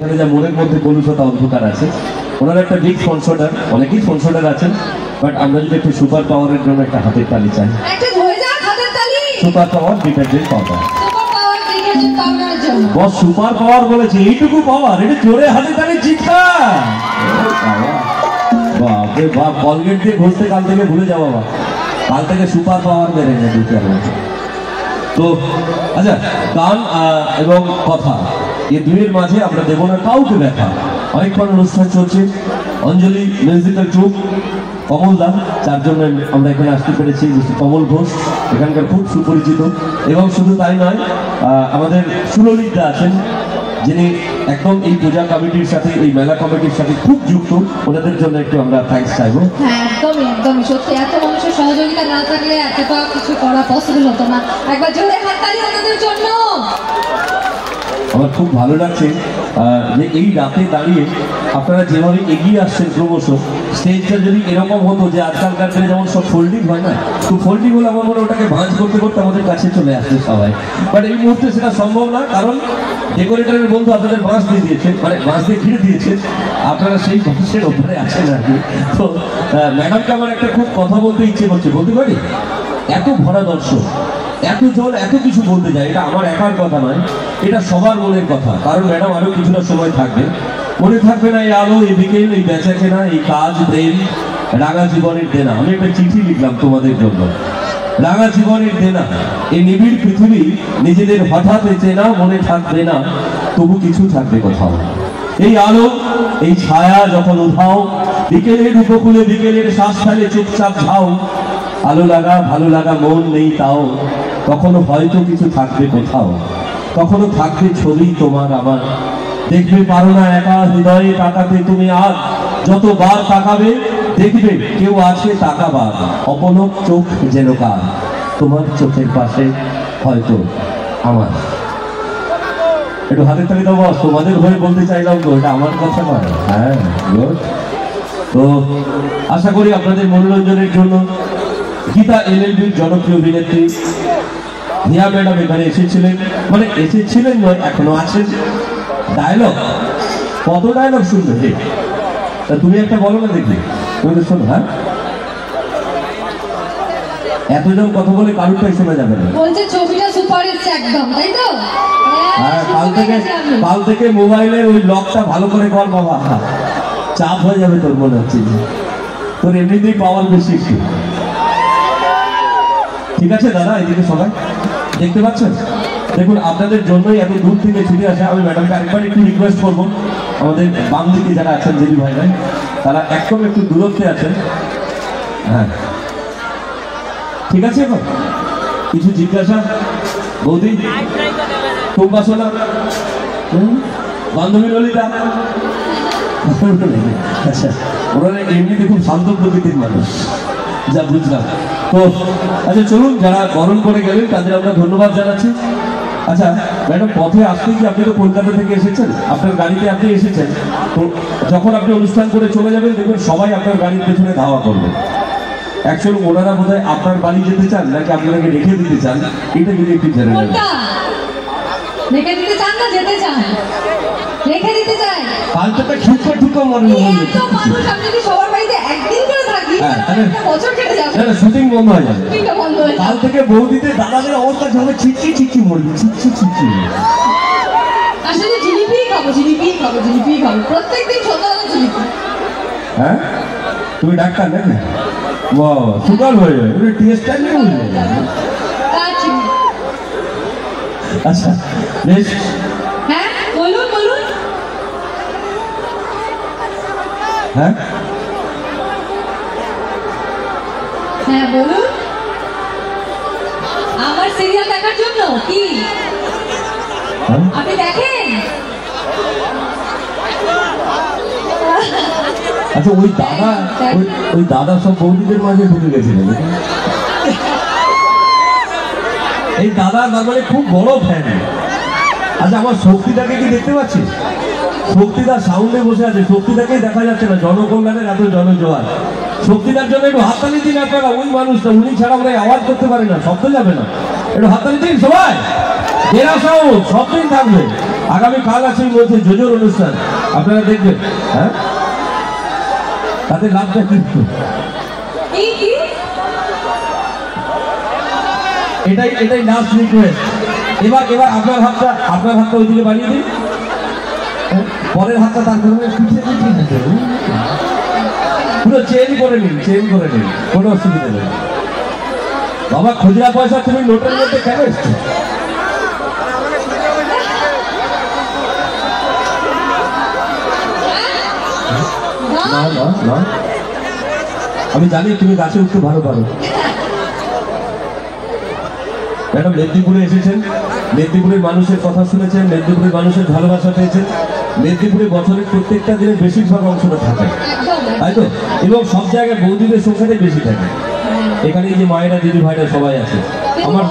যা মনের মধ্যে কলুষতা অন্ধকার আছে, ওনার একটা বিগ স্পন্সর, অনেকেই স্পন্সর আছেন, বাট আমরা যদি একটু সুপার পাওয়ারের জন্য একটা হাতের তালি চাই। Super power detergent powder. Boss super power বলেছে, এইটুকু পাওয়ার, এটা জোরে হাতে তালি চিৎকার। বাপরে বাপ, কলগেট দিয়ে ঘষতে কাল থেকে ভুলে যাও বাবা, কাল থেকে সুপার পাওয়ার মেরে নেয় 2-4 বছর। তো আচ্ছা, গান এবং কথা এই দুইয়ের মাঝে আমরা দেবো না কাউকে দেখা। অনেকক্ষণ অনুষ্ঠান চলছে, অঞ্জলি মিউজিক্যাল ট্রুপ, কমল দা, যার জন্য আমরা এখানে আসতে পেরেছি, মিস্টার কমল ঘোষ এখানকার খুব সুপরিচিত। এবং শুধু তাই নয়, আমাদের সুললিতদা আছেন, যিনি একদম এই পূজা কমিটির সাথে, এই মেলা কমিটির সাথে খুব যুক্ত। ওনাদের জন্য একটু আমরা থ্যাঙ্কস চাইবো। হ্যাঁ, একদমই একদমই সত্যি, এত মানুষের সহযোগিতা না থাকলে এতটা কিছু করা পসিবল হতো না। একবার জোরে হাততালি ওনাদের জন্য। আমার খুব ভালো লাগছে যে এই রাতে দাঁড়িয়ে আপনারা যেভাবে এগিয়ে আসছেন ক্রমশ, স্টেজটা যদি এরকম হতো যে আজকালকার দিনে যেমন সব ফোল্ডিং হয় না, তো ফোল্ডিং হলে আমার মনে ওটাকে ভাঁজ করতে করতে আমাদের কাছে চলে আসছে সবাই। বাট এই মুহূর্তে সেটা সম্ভব না, কারণ ডেকোরেটরের বন্ধু আপনাদের বাঁশ দিয়ে দিয়েছেন, মানে বাঁশ দিয়ে ঘিরে দিয়েছেন, আপনারা সেই বাঁশের ওপরে আছেন আর কি। তো ম্যাডামকে আমার একটা খুব কথা বলতে ইচ্ছে করছে, বলতে পারি? এত ভরা দর্শক, এত জল, এত কিছু বলতে যায়, এটা আমার একার কথা নয়, এটা সবার মনের কথা। কারণ ম্যাডাম আরো কিছুটা সময় থাকবে, মনে থাকবে না এই আলো, এই বিকেল, এই বেচা কেনা, এই কাজ, প্রেম, রাঙা জীবনের দেনা। আমি একটা চিঠি লিখলাম তোমাদের জন্য, রাঙা জীবনের দেনা, এই নিবিড় পৃথিবী নিজেদের হঠাৎ চেনা, মনে থাকবে না, তবু কিছু থাকবে কোথাও। এই আলো, এই ছায়া যখন উধাও, বিকেলের উপকূলে বিকেলের শ্বাস ফেলে চুপচাপ ঝাও, আলো লাগা ভালো লাগা মন নেই তাও, কখনো হয়তো কিছু থাকবে কোথাও, কখনো থাকবে ছবি তোমার আমার, দেখবে পারো না একা হৃদয়ে তাকাতে তুমি, আর যতবার তাকাবে দেখবে কেউ আছে তাকাবার, অপলক চোখ যেন কার, তোমার চোখের পাশে হয়তো আমার। একটু হাতের তালি দাও বস, তোমাদের হয়ে বলতে চাইলাম তো, এটা আমার কথা নয়। হ্যাঁ, তো আশা করি আপনাদের মনোরঞ্জনের জন্য গীতা এলএলবির জনপ্রিয় অভিনেত্রী হিয়া ম্যাডাম এখানে এসেছিলেন, মানে এসেছিলেন নয়, এখনো আছেন। ডায়লগ, কত ডায়লগ শুনবে রে? তা তুমি একটা বলো না দেখি, তুমি তো শোনো। হ্যাঁ, এতজন কথা বলে কারুরটাই শোনা যাবে না। বলছে ছবিটা সুপার হিট একদম, তাই তো? হ্যাঁ, কাল থেকে মোবাইলের ওই লকটা ভালো করে কর বাবা, চাপ হয়ে যাবে তোর, মনে হচ্ছে তোর এমনিতেই পাওয়ার বেশি একটু। ঠিক আছে দাদা, এদিকে সবাই দেখতে পাচ্ছেন? দেখুন, আপনাদের জন্যই এত দূর থেকে ছুটে আসে। আমি ম্যাডামকে আরেকবার একটু রিকোয়েস্ট করবো, আমাদের বাম দিকে যারা আছেন দিদি ভাইরা, তারা একদম একটু দূরত্বে আছেন। হ্যাঁ, ঠিক আছে। এখন কিছু জিজ্ঞাসা? বৌদি, কুম্বাসনা, বান্ধবী ললিতা, আচ্ছা, ওনারা এমনিতে খুব শান্ত প্রকৃতির মানুষ, যা বুঝলাম। তো আচ্ছা চলুন, যারা বরণ করে গেলেন তাদের আমরা ধন্যবাদ জানাচ্ছি। আচ্ছা ম্যাডাম, পথে আসতে কি আপনি তো কলকাতা থেকে এসেছেন, আপনার গাড়িতে আপনি এসেছেন, তো যখন আপনি অনুষ্ঠান করে চলে যাবেন দেখবেন সবাই আপনার গাড়ির পেছনে ধাওয়া করবে। অ্যাকচুয়ালি ওনারা বোধহয় আপনার বাড়ি যেতে চান নাকি আপনাকে রেখে দিতে চান, এটা যদি একটু জেনে নেন। রেখে দিতে চান না যেতে চান? রেখে দিতে চাই। কালটা ঠুকো ঠুকো মনে হলো, তো মানুষ, আমি যদি সবার বাড়িতে একদিন করে থাকি, বছর কেটে যাবে, শুটিং বন্ধ হয়ে যাবে। শুটিংটা বন্ধ হয়ে যাবে। কাল থেকে বৌদিতে দাদাদের অবস্থা হবে ছিটকি ছিটকি মরবি, ছিটকি ছিটকি। আসলে জিলিপি খাবো, জিলিপি খাবো, জিলিপি খাবো, প্রত্যেকদিন সন্ধ্যাবেলা জিলিপি। হ্যাঁ, তুমি ডাক্তার নাকি? বাহ, সুগার হয়ে যাবে, টেস্টটা নিয়ে হয়ে যাবে। আচ্ছা বেশ, হ্যাঁ বলুন বলুন। হ্যাঁ হ্যাঁ বলুন। আমার সিরিয়াল দেখার জন্য কি আপনি দেখেন? আচ্ছা, ওই দাদা সব বৌদিদের মাঝে ঢুকে গেছিলেন। এই দাদা মানে খুব বড় ফ্যান। আচ্ছা, আমার শক্তিদাকে কি দেখতে পাচ্ছি? শক্তিদা সাউন্ডে বসে আছে, শক্তিদাকেই দেখা যাচ্ছে না, জনকল্যাণের এত জনজোয়ার। শক্তিদার জন্য একটু হাততালি দিন আপনারা। ওই মানুষটা, উনি ছাড়া আমরা আওয়াজ করতে পারি না, শব্দ যাবে না। একটু হাততালি দিন সবাই, এরা সাউন্ড শব্দই থাকবে। আগামী কাল আছে বলছে জোজোর অনুষ্ঠান, আপনারা দেখবেন। হ্যাঁ, তাতে লাভটা কি? এটাই লাস্ট রিকোয়েস্ট। এবার আপনার হাতটা ওইদিকে বাড়িয়ে দিন, পরের হাতটা তার পুরো চেঞ্জ করে নিন, কোনো অসুবিধা নেই। বাবা খুচরা পয়সা তুমি নোটের মধ্যে কেন এসছো? না, আমি জানি তুমি গাছে উঠতে ভালো পারো। ম্যাডাম মেদিনীপুরে এসেছেন, মেদিনীপুরের মানুষের কথা শুনেছেন, মেদিনীপুরের মানুষের ভালোবাসা পেয়েছেন। মেদিনীপুরে বছরের প্রত্যেকটা দিনের বেশিরভাগ অংশটা থাকে, তাই তো? এবং সব জায়গায় বৌদিদের সংখ্যাটাই বেশি থাকে। এখানে এই যে মায়েরা, দিদি ভাইরা সবাই আছে। আমার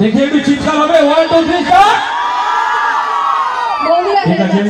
দেখে একটু চিৎকার হবে, 1 2 3 স্টার্ট। ঠিক আছে।